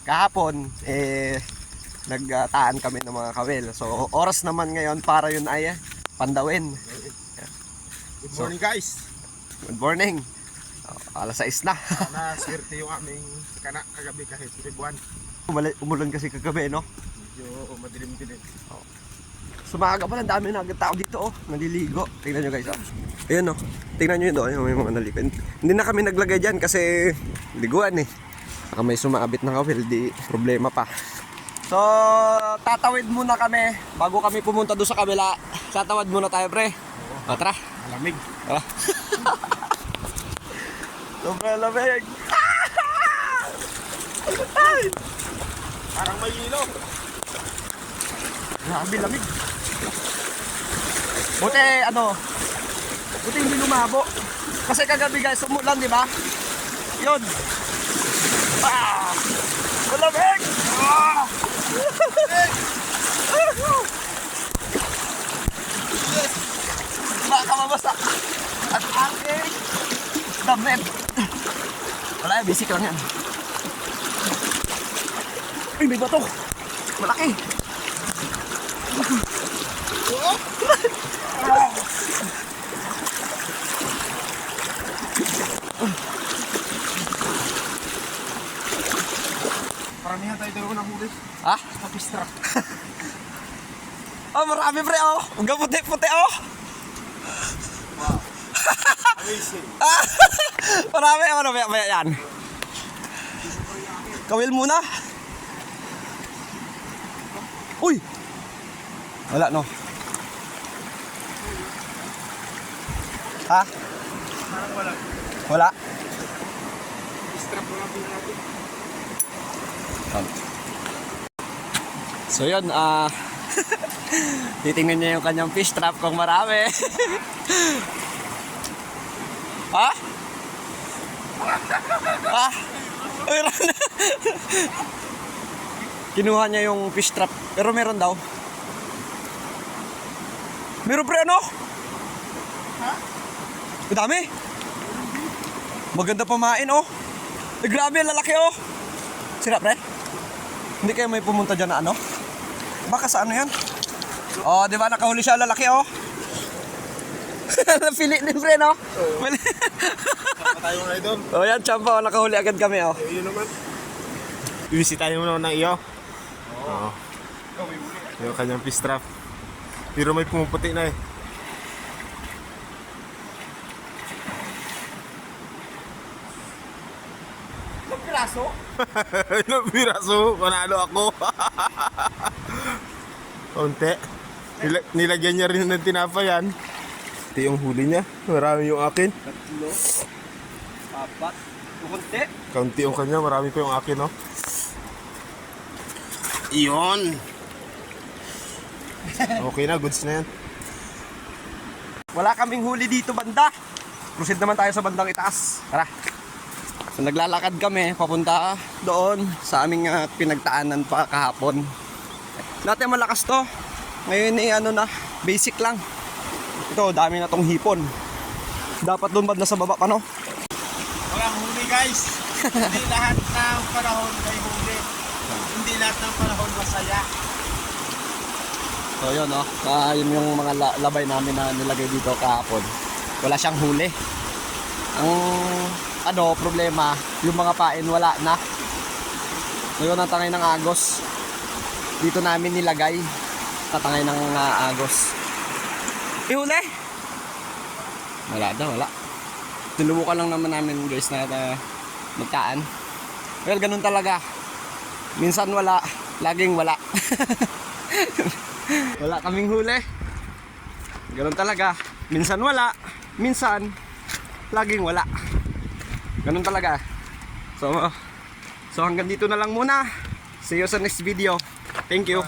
kahapon, nagtaan kami ng mga kawil. So, oras naman ngayon para yun ay pandawin. Good morning guys. Good morning. Alas 6 na. Swerte yung aming kagabi kahit buwan. Umulan kasi kagabi, no? Medyo madilim-dilim. Sumaga pa lang, dami na agad tao dito, oh. Naliligo. Tingnan nyo guys, oh. Ayun, oh. Tingnan nyo yun doon, may mga naligo. Hindi na kami naglagay dyan kasi liguan eh. Baka may sumaabit na kawil, di problema pa. So, tatawid muna kami bago kami pumunta doon sa kabila. Tatawad muna tayo, pre. O, tara. Malamig. Tara. Sobrang lamig. Ay! Parang may ilaw. Grabe, lamig. Buti, buti hindi lumabo. Kasi kagabi guys, umulan, di ba? Yun. Ah! Malamig! Ah! Baka mabasa. At aking damit. Wala, basic lang yan. Ay, may bato. Malaki. Paramihan tayo dalawa ng huli. Ha? Kapistra. Oh, marami pre, oh. Ang puti-puti, oh. Wow. Amazing. Marami, ano ba yan? Kawil muna. Uy! Wala, no? Ha? Parang wala. Wala? Strap mo lang natin. So yun, titingnan niya yung kanyang fish trap kung marami. Ha? Ha? Kinuha niya yung fish trap, pero meron daw. Meron pre, ano? Ha? Madami. Maganda pamain, oh. Grabe, lalaki, oh. Sira pre? Hindi kayo may pumunta dyan na ano? Baka sa ano yan? Oh, di ba nakahuli siya lalaki, oh. Napili din pre, no? Saka tayo nga doon. Oh, yan, champa, oh, nakahuli agad kami, oh. Yun naman. Ibisitahin mo naman ng iyo. Oo. Yung kanyang fish trap. Pero may pumuputi na eh. Ilang piraso? Ilang piraso? Panalo ako. Konti. Nilagyan niya rin ng tinapa yan. Ito yung huli niya. Marami yung akin. 3, 4, kunti. Kaunti yung kanya. Marami pa yung akin, no? Iyon. Okay na. Goods na yan. Wala kaming huli dito banda. Proceed naman tayo sa bandang itaas. Tara. So naglalakad kami papunta doon sa aming pinagtaanan pa kahapon. Dati malakas to. Ngayon na, basic lang. Ito, dami na tong hipon. Dapat doon banda sa baba pa, no? Walang huli, guys. Hindi lahat ng panahon may huli. Hindi lahat ng panahon masaya. So yun, no? Yun yung mga labay namin na nilagay dito kahapon. Wala siyang huli. Ang problema, yung mga pain wala na. Ngayon ang tangay ng agos. Dito namin nilagay. Tatangay ng agos. Ihuli! Wala daw, wala. Tinubukan lang naman namin guys na magtaan. Well, ganun talaga. Minsan wala, laging wala. Wala kaming huli. Ganun talaga. Minsan wala, minsan laging wala. Ganun talaga. So hanggang dito na lang muna. See you sa next video. Thank you.